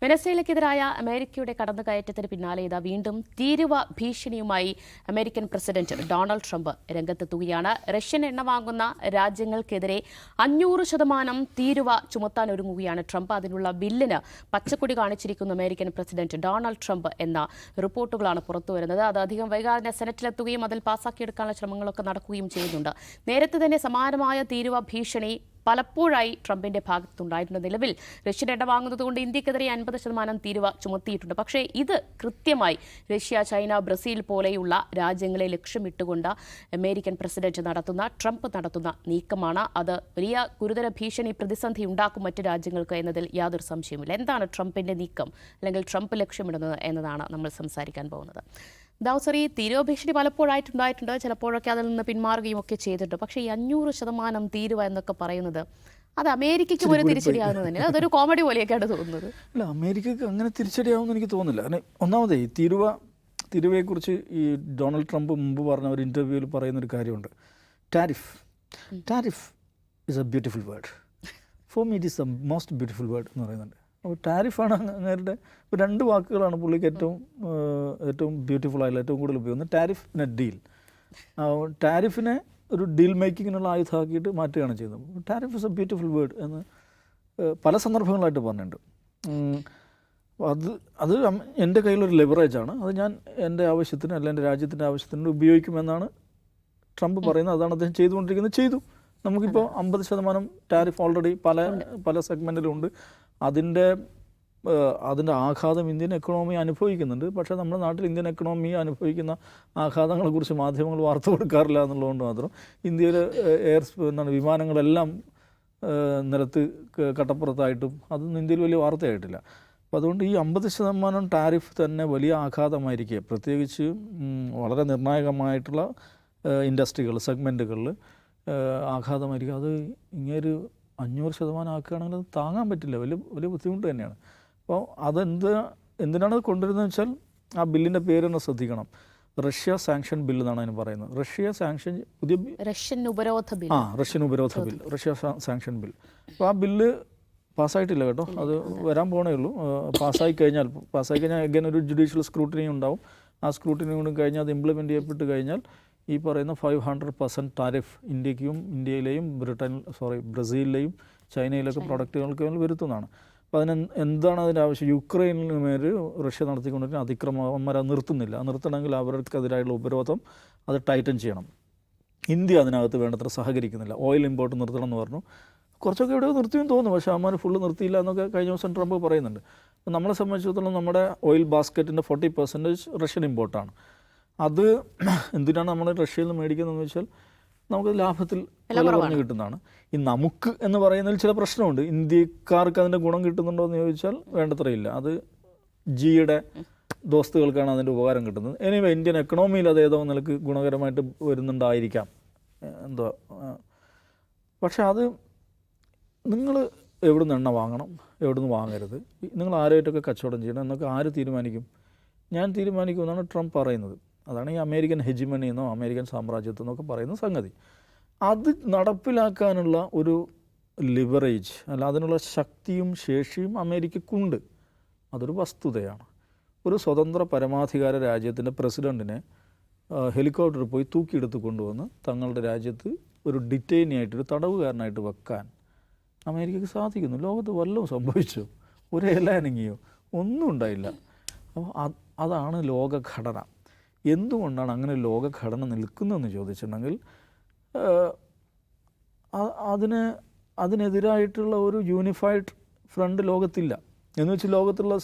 വെനസ്വേലയ്ക്കെതിരായ അമേരിക്കയുടെ കടന്നുകയറ്റത്തിന് പിന്നാലെ ഇതാ വീണ്ടും തീരുവ ഭീഷണിയുമായി അമേരിക്കൻ പ്രസിഡന്റ് ഡൊണാൾഡ് ട്രംപ് രംഗത്തെത്തുകയാണ്. റഷ്യൻ എണ്ണ വാങ്ങുന്ന രാജ്യങ്ങൾക്കെതിരെ 500% തീരുവ ചുമത്താനൊരുങ്ങുകയാണ് ട്രംപ്. അതിനുള്ള ബില്ലിന് പച്ചക്കൊടി കാണിച്ചിരിക്കുന്ന അമേരിക്കൻ പ്രസിഡന്റ് ഡൊണാൾഡ് ട്രംപ് എന്ന റിപ്പോർട്ടുകളാണ് പുറത്തുവരുന്നത്. അത് അധികം വൈകാതെ സെനറ്റിലെത്തുകയും അതിൽ പാസാക്കിയെടുക്കാനുള്ള ശ്രമങ്ങളൊക്കെ നടക്കുകയും ചെയ്യുന്നുണ്ട്. നേരത്തെ തന്നെ സമാനമായ തീരുവ ഭീഷണി പലപ്പോഴായി ട്രംപിന്റെ ഭാഗത്തുണ്ടായിട്ടുണ്ട്. നിലവിൽ റഷ്യൻ എണ്ണ വാങ്ങുന്നതുകൊണ്ട് ഇന്ത്യക്കെതിരെ 50% തീരുവ ചുമത്തിയിട്ടുണ്ട്. പക്ഷേ ഇത് കൃത്യമായി റഷ്യ, ചൈന, ബ്രസീൽ പോലെയുള്ള രാജ്യങ്ങളെ ലക്ഷ്യമിട്ടുകൊണ്ട് അമേരിക്കൻ പ്രസിഡന്റ് ട്രംപ് നടത്തുന്ന നീക്കമാണ്. അത് വലിയ ഗുരുതര ഭീഷണി, പ്രതിസന്ധി ഉണ്ടാക്കും മറ്റ് രാജ്യങ്ങൾക്ക് എന്നതിൽ യാതൊരു സംശയവുമില്ല. എന്താണ് ട്രംപിന്റെ നീക്കം, അല്ലെങ്കിൽ ട്രംപ് ലക്ഷ്യമിടുന്നത് എന്നതാണ് നമ്മൾ സംസാരിക്കാൻ പോകുന്നത്. ദാവസറി, തീരുവ ഭീഷണി പലപ്പോഴായിട്ടുണ്ടായിട്ടുണ്ട്. ചിലപ്പോഴൊക്കെ അതിൽ നിന്ന് പിന്മാറുകയും ഒക്കെ ചെയ്തിട്ടുണ്ട്. പക്ഷേ ഈ 500% തീരുവ എന്നൊക്കെ പറയുന്നത് അത് അമേരിക്കയ്ക്ക് ഒരു തിരിച്ചടിയാകുന്നത് തന്നെ അതൊരു കോമഡി പോലെയൊക്കെയാണ് തോന്നുന്നത്. അല്ല, അമേരിക്കക്ക് അങ്ങനെ തിരിച്ചടിയാവുമെന്ന് എനിക്ക് തോന്നുന്നില്ല. കാരണം ഒന്നാമതേ തീരുവയെക്കുറിച്ച് ഈ ഡൊണാൾഡ് ട്രംപ് മുമ്പ് പറഞ്ഞ ഒരു ഇൻ്റർവ്യൂവിൽ പറയുന്നൊരു കാര്യമുണ്ട്. Tariff is A beautiful word. For me it is the most beautiful word എന്ന് പറയുന്നുണ്ട്. അപ്പോൾ ടാരിഫാണ് അങ്ങേരുടെ രണ്ട് വാക്കുകളാണ് പുള്ളിക്ക് ഏറ്റവും ബ്യൂട്ടിഫുൾ ആയിട്ടുള്ള, ഏറ്റവും കൂടുതൽ ഉപയോഗിക്കുന്നത്. ടാരിഫ് പിന്നെ ഡീൽ. ടാരിഫിനെ ഒരു ഡീൽ മേക്കിങ്ങിനുള്ള ആയുധമാക്കിയിട്ട് മാറ്റുകയാണ് ചെയ്യുന്നത്. Tariff is A beautiful word എന്ന് പല സന്ദർഭങ്ങളായിട്ട് പറഞ്ഞിട്ടുണ്ട്. അത് എൻ്റെ കയ്യിലൊരു ലെവറേജാണ്. അത് ഞാൻ എൻ്റെ ആവശ്യത്തിന്, അല്ല എൻ്റെ രാജ്യത്തിൻ്റെ ആവശ്യത്തിന് ഉപയോഗിക്കുമെന്നാണ് ട്രംപ് പറയുന്നത്. അതാണ് അദ്ദേഹം ചെയ്തുകൊണ്ടിരിക്കുന്നത്. ചെയ്തു. നമുക്കിപ്പോൾ 50% ടാരിഫ് ഓൾറെഡി പല സെഗ്മെൻറ്റിലുണ്ട്. അതിൻ്റെ ആഘാതം ഇന്ത്യൻ എക്കണോമി അനുഭവിക്കുന്നുണ്ട്. പക്ഷേ നമ്മുടെ നാട്ടിൽ ഇന്ത്യൻ എക്കണോമി അനുഭവിക്കുന്ന ആഘാതങ്ങളെക്കുറിച്ച് മാധ്യമങ്ങൾ വാർത്ത കൊടുക്കാറില്ല എന്നുള്ളതുകൊണ്ട് മാത്രം ഇന്ത്യയിൽ വിമാനങ്ങളെല്ലാം നിലത്ത് കട്ടപ്പുറത്തായിട്ടും അതൊന്നും ഇന്ത്യയിൽ വലിയ വാർത്തയായിട്ടില്ല. അപ്പോൾ അതുകൊണ്ട് ഈ 50% ടാരിഫ് തന്നെ വലിയ ആഘാതമായിരിക്കുക, പ്രത്യേകിച്ച് വളരെ നിർണായകമായിട്ടുള്ള ഇൻഡസ്ട്രികൾ, സെഗ്മെൻറ്റുകളിൽ ആഘാതമായിരിക്കും. അത് ഇങ്ങനൊരു 500% ആക്കുകയാണെങ്കിൽ അത് താങ്ങാൻ പറ്റില്ല. വലിയ ബുദ്ധിമുട്ട് തന്നെയാണ്. അപ്പോൾ എന്തിനാണ് അത് കൊണ്ടുവരുന്നത് വെച്ചാൽ ആ ബില്ലിൻ്റെ പേര് തന്നെ ശ്രദ്ധിക്കണം. റഷ്യ സാങ്ഷൻ ബിൽ എന്നാണ് അതിന് പറയുന്നത്. റഷ്യൻ ഉപരോധ ബിൽ, റഷ്യ സാങ്ഷൻ ബിൽ. അപ്പോൾ ആ ബില്ല് പാസ്സായിട്ടില്ല കേട്ടോ. അത് വരാൻ പോകണേ ഉള്ളൂ. പാസ്സായി കഴിഞ്ഞാൽ അഗൈൻ ഒരു ജുഡീഷ്യൽ സ്ക്രൂട്ടിനി ഉണ്ടാവും. ആ സ്ക്രൂട്ടിനി കൊണ്ട് കഴിഞ്ഞാൽ അത് ഇംപ്ലിമെൻറ്റ് ചെയ്യപ്പെട്ട് കഴിഞ്ഞാൽ ഈ പറയുന്ന 500% ടാരിഫ് ഇന്ത്യയിലെയും ബ്രസീലിലെയും ചൈനയിലൊക്കെ പ്രൊഡക്റ്റുകൾക്ക് മേൽ വരുത്തുന്നതാണ്. അപ്പോൾ എന്താണ് അതിൻ്റെ ആവശ്യം? യുക്രൈനിന് മേൽ റഷ്യ നടത്തിക്കൊണ്ടിരിക്കുന്ന അതിക്രമം നിർത്തണമെങ്കിൽ അവർക്കെതിരായുള്ള ഉപരോധം അത് ടൈറ്റൻ ചെയ്യണം. ഇന്ത്യ അതിനകത്ത് വേണ്ടത്ര സഹകരിക്കുന്നില്ല. ഓയിൽ ഇമ്പോർട്ട് നിർത്തണം എന്ന് പറഞ്ഞു. കുറച്ചൊക്കെ എവിടെയോ നിർത്തിയെന്ന് തോന്നുന്നു. പക്ഷേ അമ്മാർ ഫുള്ള് നിർത്തിയില്ല എന്നൊക്കെ കഴിഞ്ഞ ദിവസം ട്രംപ് പറയുന്നുണ്ട്. അപ്പോൾ നമ്മളെ സംബന്ധിച്ചിടത്തോളം നമ്മുടെ ഓയിൽ ബാസ്ക്കറ്റിൻ്റെ 40% റഷ്യൻ ഇമ്പോർട്ടാണ്. അത് എന്തിനാണ് നമ്മൾ റഷ്യയിൽ നിന്ന് മേടിക്കുന്നതെന്ന് വെച്ചാൽ നമുക്ക് ലാഭത്തിൽ വില കുറഞ്ഞ് കിട്ടുന്നതാണ്. ഈ നമുക്ക് എന്ന് പറയുന്നതിൽ ചില പ്രശ്നമുണ്ട്. ഇന്ത്യക്കാർക്ക് അതിൻ്റെ ഗുണം കിട്ടുന്നുണ്ടോ എന്ന് ചോദിച്ചാൽ വേണ്ടത്രയില്ല. അത് ജിയുടെ ദോസ്തുകൾക്കാണ് അതിൻ്റെ ഉപകാരം കിട്ടുന്നത്. എനിവേ ഇന്ത്യൻ എക്കണോമിയിൽ അത് ഏതോ നിലക്ക് ഗുണകരമായിട്ട് വരുന്നുണ്ടായിരിക്കാം എന്തോ. പക്ഷേ അത് നിങ്ങൾ എവിടെ നിന്ന് എണ്ണ വാങ്ങണം, എവിടെ നിന്ന് വാങ്ങരുത്, നിങ്ങൾ ആരുമായിട്ടൊക്കെ കച്ചവടം ചെയ്യണം എന്നൊക്കെ ആര് തീരുമാനിക്കും? ഞാൻ തീരുമാനിക്കുമെന്നാണ് ട്രംപ് പറയുന്നത്. അതാണ് ഈ അമേരിക്കൻ ഹെജിമണി എന്നോ അമേരിക്കൻ സാമ്രാജ്യത്വം എന്നൊക്കെ പറയുന്ന സംഗതി. അത് നടപ്പിലാക്കാനുള്ള ഒരു ലിവറേജ്, അല്ല അതിനുള്ള ശക്തിയും ശേഷിയും അമേരിക്കക്കുണ്ട്. അതൊരു വസ്തുതയാണ്. ഒരു സ്വതന്ത്ര പരമാധികാര രാജ്യത്തിൻ്റെ പ്രസിഡൻറ്റിനെ ഹെലികോപ്റ്ററിൽ പോയി തൂക്കിയെടുത്ത് കൊണ്ടുവന്ന് തങ്ങളുടെ രാജ്യത്ത് ഒരു ഡിറ്റൈനിയായിട്ടൊരു തടവുകാരനായിട്ട് വെക്കാൻ അമേരിക്കക്ക് സാധിക്കുന്നു. ലോകത്ത് വല്ലതും സംഭവിച്ചോ? ഒരു ഇലനങ്ങിയോ? ഒന്നും ഉണ്ടായില്ല. അപ്പോൾ അതാണ് ലോകഘടന. എന്തുകൊണ്ടാണ് അങ്ങനെ ലോകഘടന നിൽക്കുന്നതെന്ന് ചോദിച്ചിട്ടുണ്ടെങ്കിൽ അതിനെതിരായിട്ടുള്ള ഒരു യൂണിഫൈഡ് ഫ്രണ്ട് ലോകത്തില്ല. എന്ന് വെച്ചാൽ ലോകത്തുള്ള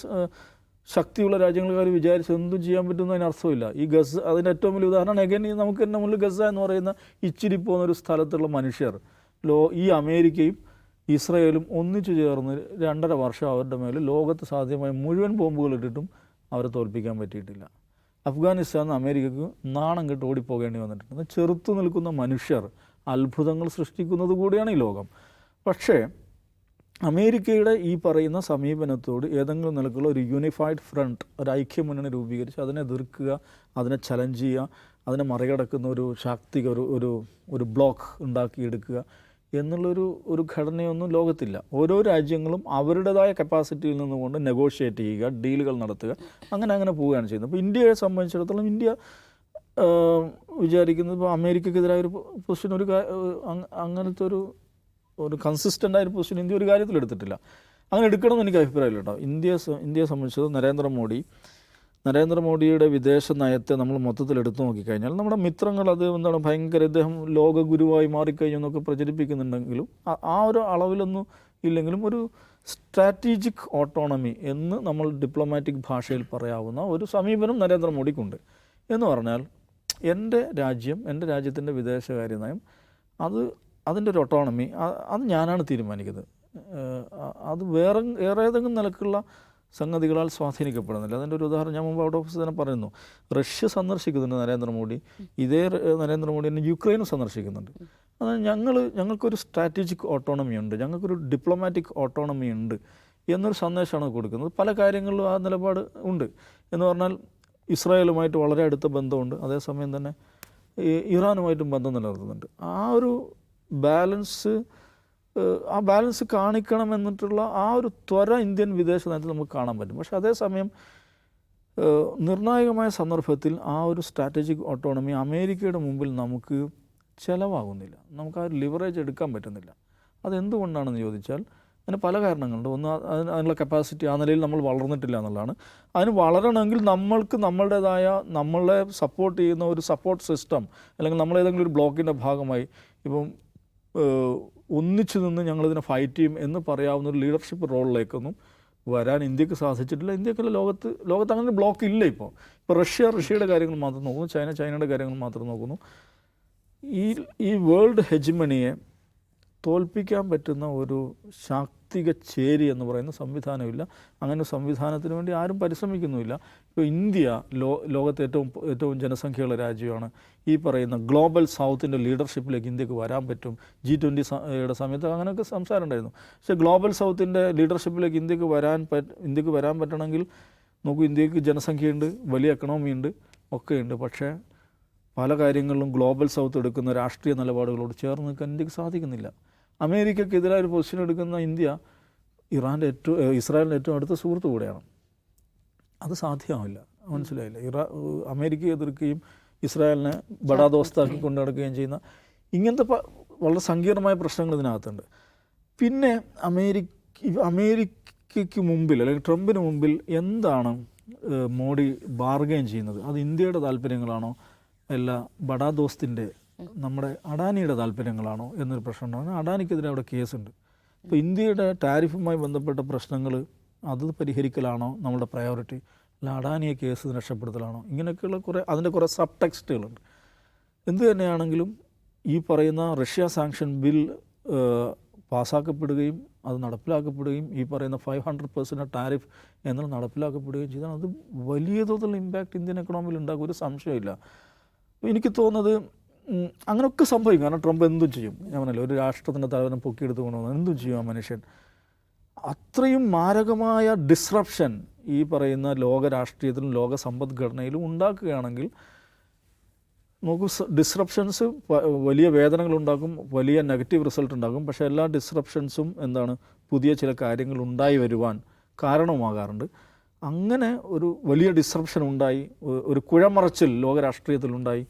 ശക്തിയുള്ള രാജ്യങ്ങൾക്കാർ വിചാരിച്ച് എന്തും ചെയ്യാൻ പറ്റുന്നതിന് അർത്ഥമില്ല. ഈ ഗസ അതിൻ്റെ ഏറ്റവും വലിയ ഉദാഹരണം എഗൈൻ നമുക്ക് തന്നെ മുന്നിൽ ഗസ എന്ന് പറയുന്ന ഇച്ചിരി പോകുന്നൊരു സ്ഥലത്തുള്ള മനുഷ്യർ ഈ അമേരിക്കയും ഇസ്രയേലും ഒന്നിച്ചു ചേർന്ന് 2.5 വർഷം അവരുടെ മേൽ ലോകത്ത് സാധ്യമായ മുഴുവൻ ബോംബുകളിട്ടിട്ടും അവരെ തോൽപ്പിക്കാൻ പറ്റിയിട്ടില്ല. അഫ്ഗാനിസ്ഥാനിൽ അമേരിക്കക്ക് നാണം കെട്ട് ഓടിപ്പോകേണ്ടി വന്നിട്ടുണ്ട്. ചെറുത്തു നിൽക്കുന്ന മനുഷ്യർ അത്ഭുതങ്ങൾ സൃഷ്ടിക്കുന്നത് കൂടിയാണ് ഈ ലോകം. പക്ഷേ അമേരിക്കയുടെ ഈ പറയുന്ന സമീപനത്തോട് ഏതെങ്കിലും നിലക്കുള്ള ഒരു യൂണിഫൈഡ് ഫ്രണ്ട്, ഒരു ഐക്യമുന്നണി രൂപീകരിച്ച് അതിനെ എതിർക്കുക, അതിനെ ചലഞ്ച് ചെയ്യുക, അതിനെ മറികടക്കുന്ന ഒരു ശാക്തിക ഒരു ബ്ലോക്ക് ഉണ്ടാക്കിയെടുക്കുക എന്നുള്ളൊരു ഘടനയൊന്നും ലോകത്തില്ല. ഓരോ രാജ്യങ്ങളും അവരുടേതായ കപ്പാസിറ്റിയിൽ നിന്നുകൊണ്ട് നെഗോഷിയേറ്റ് ചെയ്യുക, ഡീലുകൾ നടത്തുക, അങ്ങനെ പോവുകയാണ് ചെയ്യുന്നത്. അപ്പോൾ ഇന്ത്യയെ സംബന്ധിച്ചിടത്തോളം ഇന്ത്യ വിചാരിക്കുന്നത് ഇപ്പോൾ അമേരിക്കക്കെതിരായ ഒരു പൊസിഷൻ അങ്ങനത്തെ ഒരു കൺസിസ്റ്റൻ്റ് ആയ ഒരു പൊസിഷൻ ഇന്ത്യ ഒരു കാര്യത്തിൽ എടുത്തിട്ടില്ല. അങ്ങനെ എടുക്കണമെന്ന് എനിക്ക് അഭിപ്രായമില്ല കേട്ടോ. ഇന്ത്യയെ സംബന്ധിച്ചത് നരേന്ദ്രമോദിയുടെ വിദേശ നയത്തെ നമ്മൾ മൊത്തത്തിൽ എടുത്തു നോക്കിക്കഴിഞ്ഞാൽ നമ്മുടെ മിത്രങ്ങൾ അത് എന്താണ് ഭയങ്കര ഇദ്ദേഹം ലോകഗുരുവായി മാറിക്കഴിഞ്ഞു എന്നൊക്കെ പ്രചരിപ്പിക്കുന്നുണ്ടെങ്കിലും ആ ഒരു അളവിലൊന്നും ഇല്ലെങ്കിലും ഒരു സ്ട്രാറ്റജിക് ഓട്ടോണമി എന്ന് നമ്മൾ ഡിപ്ലോമാറ്റിക് ഭാഷയിൽ പറയാവുന്ന ഒരു സമീപനം നരേന്ദ്രമോദിക്കുണ്ട്. എന്ന് പറഞ്ഞാൽ എൻ്റെ രാജ്യത്തിൻ്റെ വിദേശകാര്യ നയം അതിൻ്റെ ഒരു ഓട്ടോണമി അത് ഞാനാണ് തീരുമാനിക്കുന്നത്. അത് വേറെ ഏതെങ്കിലും നിലക്കുള്ള സംഗതികളാൽ സ്വാധീനിക്കപ്പെടുന്നില്ല. അതിൻ്റെ ഒരു ഉദാഹരണം ഞാൻ മുമ്പ് ഔട്ട് ഓഫീസ് തന്നെ പറയുന്നു. റഷ്യ സന്ദർശിക്കുന്നുണ്ട് നരേന്ദ്രമോദി. ഇതേ നരേന്ദ്രമോദി തന്നെ യുക്രൈനും സന്ദർശിക്കുന്നുണ്ട്. അതായത് ഞങ്ങൾക്കൊരു സ്ട്രാറ്റജിക് ഓട്ടോണമി ഉണ്ട്, ഞങ്ങൾക്കൊരു ഡിപ്ലോമാറ്റിക് ഓട്ടോണമി ഉണ്ട് എന്നൊരു സന്ദേശമാണ് കൊടുക്കുന്നത്. പല കാര്യങ്ങളിലും ആ നിലപാട് ഉണ്ട്. എന്ന് പറഞ്ഞാൽ ഇസ്രായേലുമായിട്ട് വളരെ അടുത്ത ബന്ധമുണ്ട്, അതേസമയം തന്നെ ഇറാനുമായിട്ടും ബന്ധം നിലനിർത്തുന്നുണ്ട്. ആ ബാലൻസ് കാണിക്കണം എന്നിട്ടുള്ള ആ ഒരു ത്വര ഇന്ത്യൻ വിദേശ നയത്തിൽ നമുക്ക് കാണാൻ പറ്റും. പക്ഷേ അതേസമയം നിർണായകമായ സന്ദർഭത്തിൽ ആ ഒരു സ്ട്രാറ്റജിക് ഓട്ടോണമി അമേരിക്കയുടെ മുമ്പിൽ നമുക്ക് ചിലവാകുന്നില്ല, നമുക്ക് ആ ഒരു ലിവറേജ് എടുക്കാൻ പറ്റുന്നില്ല. അതെന്തുകൊണ്ടാണെന്ന് ചോദിച്ചാൽ അതിന് പല കാരണങ്ങളുണ്ട്. ഒന്ന്, അതിനുള്ള കപ്പാസിറ്റി ആ നിലയിൽ നമ്മൾ വളർന്നിട്ടില്ല എന്നുള്ളതാണ്. അതിന് വളരണമെങ്കിൽ നമ്മൾക്ക് നമ്മളുടേതായ നമ്മളെ സപ്പോർട്ട് ചെയ്യുന്ന ഒരു സപ്പോർട്ട് സിസ്റ്റം, അല്ലെങ്കിൽ നമ്മളേതെങ്കിലും ഒരു ബ്ലോക്കിൻ്റെ ഭാഗമായി ഇപ്പം ഒന്നിച്ചു നിന്ന് ഞങ്ങളിതിനെ ഫൈറ്റ് ചെയ്യും എന്ന് പറയാവുന്ന ഒരു ലീഡർഷിപ്പ് റോളിലേക്കൊന്നും വരാൻ ഇന്ത്യക്ക് സാധിച്ചിട്ടില്ല. ഇന്ത്യക്കുള്ള ലോകത്ത് അങ്ങനെ ബ്ലോക്ക് ഇല്ല. ഇപ്പോൾ റഷ്യയുടെ കാര്യങ്ങൾ മാത്രം നോക്കുന്നു, ചൈനയുടെ കാര്യങ്ങൾ മാത്രം നോക്കുന്നു. ഈ വേൾഡ് ഹെജിമണിയെ തോൽപ്പിക്കാൻ പറ്റുന്ന ഒരു ശാക്തിക ചേരി എന്ന് പറയുന്ന സംവിധാനമില്ല. അങ്ങനെ സംവിധാനത്തിന് വേണ്ടി ആരും പരിശ്രമിക്കുന്നുമില്ല. ഇപ്പോൾ ഇന്ത്യ ലോകത്തെ ഏറ്റവും ജനസംഖ്യയുള്ള രാജ്യമാണ്. ഈ പറയുന്ന ഗ്ലോബൽ സൗത്തിൻ്റെ ലീഡർഷിപ്പിലേക്ക് ഇന്ത്യക്ക് വരാൻ പറ്റും. G20 സമയത്ത് അങ്ങനെയൊക്കെ സംസാരം ഉണ്ടായിരുന്നു. പക്ഷേ ഗ്ലോബൽ സൗത്തിൻ്റെ ലീഡർഷിപ്പിലേക്ക് ഇന്ത്യക്ക് വരാൻ പറ്റണമെങ്കിൽ നോക്കൂ, ഇന്ത്യക്ക് ജനസംഖ്യയുണ്ട്, വലിയ എക്കണോമിയുണ്ട്, ഒക്കെയുണ്ട്. പക്ഷേ പല കാര്യങ്ങളിലും ഗ്ലോബൽ സൗത്ത് എടുക്കുന്ന രാഷ്ട്രീയ നിലപാടുകളോട് ചേർന്ന് നിൽക്കാൻ ഇന്ത്യക്ക് സാധിക്കുന്നില്ല. അമേരിക്കക്കെതിരായ ഒരു പൊസിഷൻ എടുക്കുന്ന ഇന്ത്യ ഇസ്രായേലിൻ്റെ ഏറ്റവും അടുത്ത സുഹൃത്തു കൂടെയാണ്. അത് സാധ്യമാവില്ല. മനസ്സിലായില്ല? അമേരിക്കയെ എതിർക്കുകയും ഇസ്രായേലിനെ ബഡാദോസ്താക്കി കൊണ്ടു നടക്കുകയും ചെയ്യുന്ന ഇങ്ങനത്തെ വളരെ സങ്കീർണമായ പ്രശ്നങ്ങൾ ഇതിനകത്തുണ്ട്. പിന്നെ അമേരിക്കയ്ക്ക് മുമ്പിൽ അല്ലെങ്കിൽ ട്രംപിന് മുമ്പിൽ എന്താണ് മോഡി ബാർഗെയിൻ ചെയ്യുന്നത്? അത് ഇന്ത്യയുടെ താല്പര്യങ്ങളാണോ, അല്ല ബഡാദോസ്തിൻ്റെ നമ്മുടെ അഡാനിയുടെ താല്പര്യങ്ങളാണോ എന്നൊരു പ്രശ്നമുണ്ടാകും. അഡാനിക്കെതിരെ അവിടെ കേസുണ്ട്. ഇപ്പോൾ ഇന്ത്യയുടെ ടാരിഫുമായി ബന്ധപ്പെട്ട പ്രശ്നങ്ങൾ അത് പരിഹരിക്കലാണോ നമ്മുടെ പ്രയോറിറ്റി, അല്ല അഡാനിയെ കേസ് രക്ഷപ്പെടുത്തലാണോ? ഇങ്ങനെയൊക്കെയുള്ള അതിൻ്റെ കുറേ സബ് ടെക്സ്റ്റുകളുണ്ട്. എന്തു തന്നെയാണെങ്കിലും ഈ പറയുന്ന റഷ്യ സാങ്ഷൻ ബിൽ പാസ്സാക്കപ്പെടുകയും അത് നടപ്പിലാക്കപ്പെടുകയും ഈ പറയുന്ന 500% ടാരിഫ് എന്നത് നടപ്പിലാക്കപ്പെടുകയും ചെയ്താൽ അത് വലിയ തോതിലുള്ള ഇമ്പാക്റ്റ് ഇന്ത്യൻ എക്കണോമിയിൽ ഉണ്ടാകും, ഒരു സംശയമില്ല. എനിക്ക് തോന്നുന്നത് അങ്ങനെയൊക്കെ സംഭവിക്കും. കാരണം ട്രംപ് എന്തും ചെയ്യും. ഞാൻ പറഞ്ഞല്ലോ, ഒരു രാഷ്ട്രത്തിൻ്റെ തലവനെ പൊക്കിയെടുത്ത് കൊണ്ടുവന്നു എന്തും ചെയ്യും ആ മനുഷ്യൻ. അത്രയും മാരകമായ ഡിസ്റപ്ഷൻ ഈ പറയുന്ന ലോക രാഷ്ട്രീയത്തിലും ലോക സമ്പദ്ഘടനയിലും ഉണ്ടാക്കുകയാണെങ്കിൽ നോക്കൂ, ഡിസ്റപ്ഷൻസ് വലിയ വേദനകളുണ്ടാക്കും, വലിയ നെഗറ്റീവ് റിസൾട്ട് ഉണ്ടാകും. പക്ഷേ എല്ലാ ഡിസ്റപ്ഷൻസും പുതിയ ചില കാര്യങ്ങൾ ഉണ്ടായി വരുവാൻ കാരണവുമാകാറുണ്ട്. അങ്ങനെ ഒരു വലിയ ഡിസ്റപ്ഷൻ ഉണ്ടായി, ഒരു കുഴമറച്ചിൽ ലോക രാഷ്ട്രീയത്തിലുണ്ടായി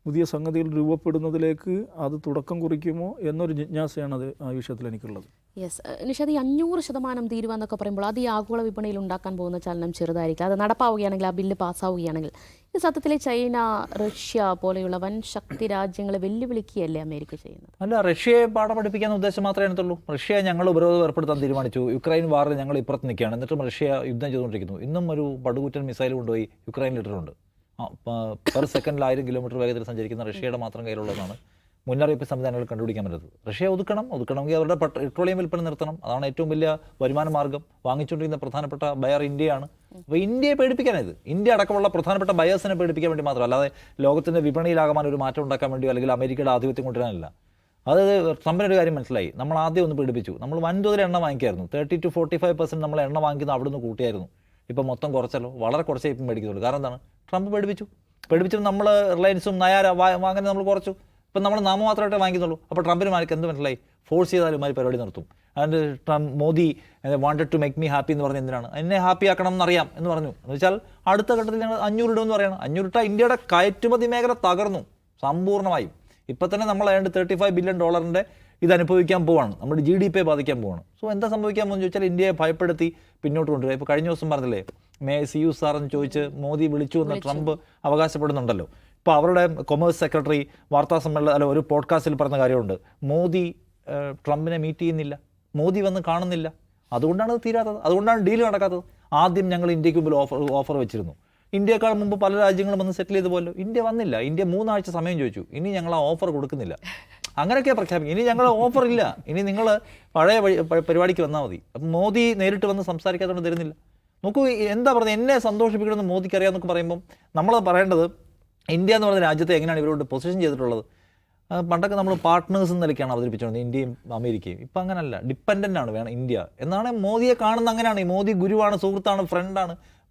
പുതിയ സംഗതികൾ രൂപപ്പെടുന്നതിലേക്ക് അത് തുടക്കം കുറിക്കുമോ എന്നൊരു ജിജ്ഞാസയാണ് ആ വിഷയത്തിൽ എനിക്കുള്ളത്. യെസ് നിഷാദ്, ഈ 500% തീരുവ എന്നൊക്കെ പറയുമ്പോൾ അത് ഈ ആഗോള വിപണിയിൽ ഉണ്ടാക്കാൻ പോകുന്ന ചലനം ചെറുതായിരിക്കും. അത് നടപ്പാവുകയാണെങ്കിൽ, ആ ബില്ല് പാസ്സാവുകയാണെങ്കിൽ ഇത് സത്യത്തിൽ ചൈന, റഷ്യ പോലെയുള്ള വൻ ശക്തി രാജ്യങ്ങളെ വെല്ലുവിളിക്കുകയല്ലേ അമേരിക്ക ചെയ്യുന്നത്? അല്ല, റഷ്യയെ പാഠം പഠിപ്പിക്കാനുള്ള ഉദ്ദേശം മാത്രമേ അതിനകത്തുള്ളൂ. റഷ്യ ഞങ്ങൾ ഉപരോധം ഏർപ്പെടുത്താൻ തീരുമാനിച്ചു, യുക്രൈൻ വാറിൽ ഞങ്ങൾ ഇപ്പുറത്ത് നിൽക്കുകയാണ്, എന്നിട്ടും റഷ്യ യുദ്ധം ചെയ്തുകൊണ്ടിരിക്കുന്നു. ഇന്നും ഒരു പടുകൂറ്റൻ മിസൈൽ കൊണ്ടുപോയി യുക്രൈനിലിട്ടിട്ടുണ്ട്. പെർ സെക്കൻഡിൽ 1000 കിലോമീറ്റർ വേഗത്തിൽ സഞ്ചരിക്കുന്ന റഷ്യയുടെ മാത്രം കയ്യിലുള്ളതാണ് മുന്നറിയിപ്പ് സംവിധാനങ്ങൾ കണ്ടുപിടിക്കാൻ പറ്റുന്നത്. റഷ്യയെ ഒതുക്കണമെങ്കിൽ അവരുടെ പെട്രോളിയം വിൽപ്പന നിർത്തണം. അതാണ് ഏറ്റവും വലിയ വരുമാന മാർഗ്ഗം. വാങ്ങിച്ചുകൊണ്ടിരിക്കുന്ന പ്രധാനപ്പെട്ട ബയർ ഇന്ത്യയാണ്. അപ്പോൾ ഇന്ത്യയെ പേടിപ്പിക്കാനായത്, ഇന്ത്യ അടക്കമുള്ള പ്രധാനപ്പെട്ട ബയേഴ്സിനെ പേടിപ്പിക്കാൻ വേണ്ടി മാത്രം, അല്ലാതെ ലോകത്തിൻ്റെ വിപണിയിലാകാൻ ഒരു മാറ്റം ഉണ്ടാക്കാൻ വേണ്ടിയോ അല്ലെങ്കിൽ അമേരിക്കയുടെ ആധിപത്യം കൊണ്ടുവരാനല്ല. അത് ട്രംപിനൊരു കാര്യം മനസ്സിലായി. നമ്മൾ ആദ്യം ഒന്ന് പേടിപ്പിച്ചു. നമ്മൾ വൻതോതിൽ എണ്ണ വാങ്ങിക്കായിരുന്നു. 30 to 45% നമ്മൾ എണ്ണ വാങ്ങിക്കുന്ന അവിടെ നിന്ന് കൂട്ടിയായിരുന്നു. ഇപ്പം മൊത്തം കുറച്ചല്ലോ, വളരെ കുറച്ചേ ഇപ്പം മേടിക്കുന്നുള്ളൂ. കാരണം എന്താണ്? ട്രംപ് പേടിപ്പിച്ചു. നമ്മൾ റിലയൻസും നയാര വാങ്ങുന്നത് നമ്മൾ കുറച്ചു. ഇപ്പം നമ്മൾ നാമമാത്രമായിട്ടേ വാങ്ങിക്കുന്നുള്ളൂ. അപ്പോൾ ട്രംപിന് മാർക്ക് എന്ത് മനസ്സിലായി? ഫോഴ്സ് ചെയ്താലും മാതിരി പരിപാടി നിർത്തും. And Modi wanted to make me happy എന്ന് പറഞ്ഞ് എന്തിനാണ്? എന്നെ ഹാപ്പി ആക്കണം എന്നറിയാം എന്ന് പറഞ്ഞു. എന്ന് വെച്ചാൽ അടുത്ത ഘട്ടത്തിൽ ഞങ്ങൾ 500 ഇടുമെന്ന് പറയണം. 500 ഇട്ടാൽ ഇന്ത്യയുടെ കയറ്റുമതി മേഖല തകർന്നു സമ്പൂർണ്ണമായും. ഇപ്പം തന്നെ നമ്മൾ ഏതാണ്ട് $35 ബില്യൺ ഇത് അനുഭവിക്കാൻ പോവാണ്. നമ്മുടെ GDP ബാധിക്കാൻ പോവാണ്. സോ എന്താ സംഭവിക്കാൻ പോകുന്നത് ചോദിച്ചാൽ ഇന്ത്യയെ ഭയപ്പെടുത്തി പിന്നോട്ട് കൊണ്ടുവരിക. ഇപ്പോൾ കഴിഞ്ഞ ദിവസം പറഞ്ഞില്ലേ, മേ സി യു സാർ എന്ന് ചോദിച്ച് മോദി വിളിച്ചു എന്ന് ട്രംപ് അവകാശപ്പെടുന്നുണ്ടല്ലോ. ഇപ്പോൾ അവരുടെ കൊമേഴ്സ് സെക്രട്ടറി വാർത്താ സമ്മേളനം ഒരു പോഡ്കാസ്റ്റിൽ പറഞ്ഞ കാര്യമുണ്ട്, മോദി ട്രംപിനെ മീറ്റ് ചെയ്യുന്നില്ല, മോദി വന്ന് കാണുന്നില്ല. അതുകൊണ്ടാണ് അത് തീരാത്തത്, അതുകൊണ്ടാണ് ഡീൽ നടക്കാത്തത്. ആദ്യം ഞങ്ങൾ ഇന്ത്യക്ക് മുമ്പിൽ ഓഫർ വെച്ചിരുന്നു. ഇന്ത്യയേക്കാൾ മുമ്പ് പല രാജ്യങ്ങളും വന്ന് സെറ്റിൽ ചെയ്ത പോലെ ഇന്ത്യ വന്നില്ല. ഇന്ത്യ 3 ആഴ്ച സമയം ചോദിച്ചു. ഇനി ഞങ്ങൾ ആ ഓഫർ കൊടുക്കുന്നില്ല, അങ്ങനെയൊക്കെ പ്രഖ്യാപിക്കും. ഇനി ഞങ്ങൾ ഓഫർ ഇല്ല, ഇനി നിങ്ങൾ പഴയ പരിപാടിക്ക് വന്നാൽ മതി. അപ്പം മോദി നേരിട്ട് വന്ന് സംസാരിക്കാത്തതുകൊണ്ട് തരുന്നില്ല. നോക്കൂ, എന്താ പറയുന്നത്, എന്നെ സന്തോഷിപ്പിക്കണമെന്ന് മോദിക്ക് അറിയാമെന്നൊക്കെ പറയുമ്പം നമ്മൾ പറയേണ്ടത് ഇന്ത്യ എന്ന് പറയുന്ന രാജ്യത്തെ എങ്ങനെയാണ് ഇവരോട് പൊസിഷൻ ചെയ്തിട്ടുള്ളത്. പണ്ടൊക്കെ നമ്മൾ പാർട്ട്നേഴ്സ് എന്ന നിലയ്ക്കാണ് അവതരിപ്പിച്ചുകൊണ്ട് ഇന്ത്യയും അമേരിക്കയും. ഇപ്പം അങ്ങനല്ല, ഡിപ്പെൻഡൻ്റ് ആണ് വേണം ഇന്ത്യ എന്നാണ് മോദിയെ കാണുന്നത്. അങ്ങനെയാണ്, മോദി ഗുരുവാണ്, സുഹൃത്താണ്,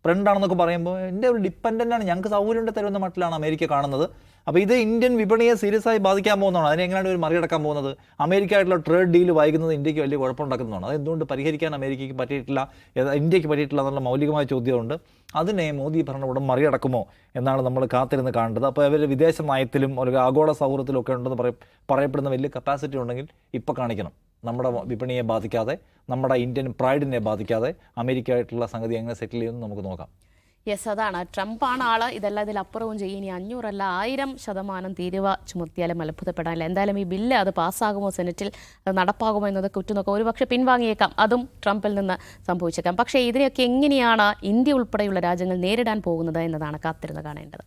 ഫ്രണ്ടാണെന്നൊക്കെ പറയുമ്പോൾ എൻ്റെ ഒരു ഡിപ്പെൻഡൻ്റ് ആണ്, ഞങ്ങൾക്ക് സൗകര്യം തരുന്ന മട്ടിലാണ് അമേരിക്ക കാണുന്നത്. അപ്പോൾ ഇത് ഇന്ത്യൻ വിപണിയെ സീരിയസ് ആയി ബാധിക്കാൻ പോകുന്നതാണ്. അതിനെങ്ങനെയാണ് ഇവർ മറികടക്കാൻ പോകുന്നത്? അമേരിക്ക ആയിട്ടുള്ള ട്രേഡ് ഡീൽ വൈകുന്നത് ഇന്ത്യക്ക് വലിയ കുഴപ്പമുണ്ടാക്കുന്നതാണ്. അതെന്തുകൊണ്ട് പരിഹരിക്കാൻ അമേരിക്കയ്ക്ക് പറ്റിയിട്ടില്ല, ഇന്ത്യക്ക് പറ്റിയിട്ടില്ല എന്നുള്ള മൗലികമായ ചോദ്യമുണ്ട്. അതിനെ മോദി ഭരണകൂടം മറികടക്കുമോ എന്നാണ് നമ്മൾ കാത്തിരുന്ന് കാണേണ്ടത്. അപ്പോൾ അവർ വിദേശ നയത്തിലും അല്ലെങ്കിൽ ആഗോള സൗഹൃദത്തിലും ഒക്കെ ഉണ്ടെന്ന് പറയപ്പെടുന്ന വലിയ കപ്പാസിറ്റി ഉണ്ടെങ്കിൽ ഇപ്പോൾ കാണിക്കണം. നമ്മുടെ വിപണിയെ ബാധിക്കാതെ, നമ്മുടെ ഇന്ത്യൻ പ്രൈഡിനെ ബാധിക്കാതെ അമേരിക്ക ആയിട്ടുള്ള സംഗതി എങ്ങനെ സെറ്റിൽ ചെയ്യുമെന്ന് നമുക്ക് നോക്കാം. യെസ്, അതാണ് ട്രംപാണ് ആള്. ഇതെല്ലാം ഇതിലപ്പുറവും ചെയ്യും. ഇനി 500 അല്ല 1000% തീരുവ ചുമത്തിയാലും അത്ഭുതപ്പെടാനില്ല. എന്തായാലും ഈ ബില്ല് അത് പാസ്സാകുമോ, സെനറ്റിൽ അത് നടപ്പാകുമോ എന്നതൊക്കെ ഉറ്റുനോക്കാം. ഒരുപക്ഷെ പിൻവാങ്ങിയേക്കാം, അതും ട്രംപിൽ നിന്ന് സംഭവിച്ചേക്കാം. പക്ഷേ ഇതിനെയൊക്കെ എങ്ങനെയാണ് ഇന്ത്യ ഉൾപ്പെടെയുള്ള രാജ്യങ്ങൾ നേരിടാൻ പോകുന്നത് എന്നതാണ് കാത്തിരുന്ന് കാണേണ്ടത്.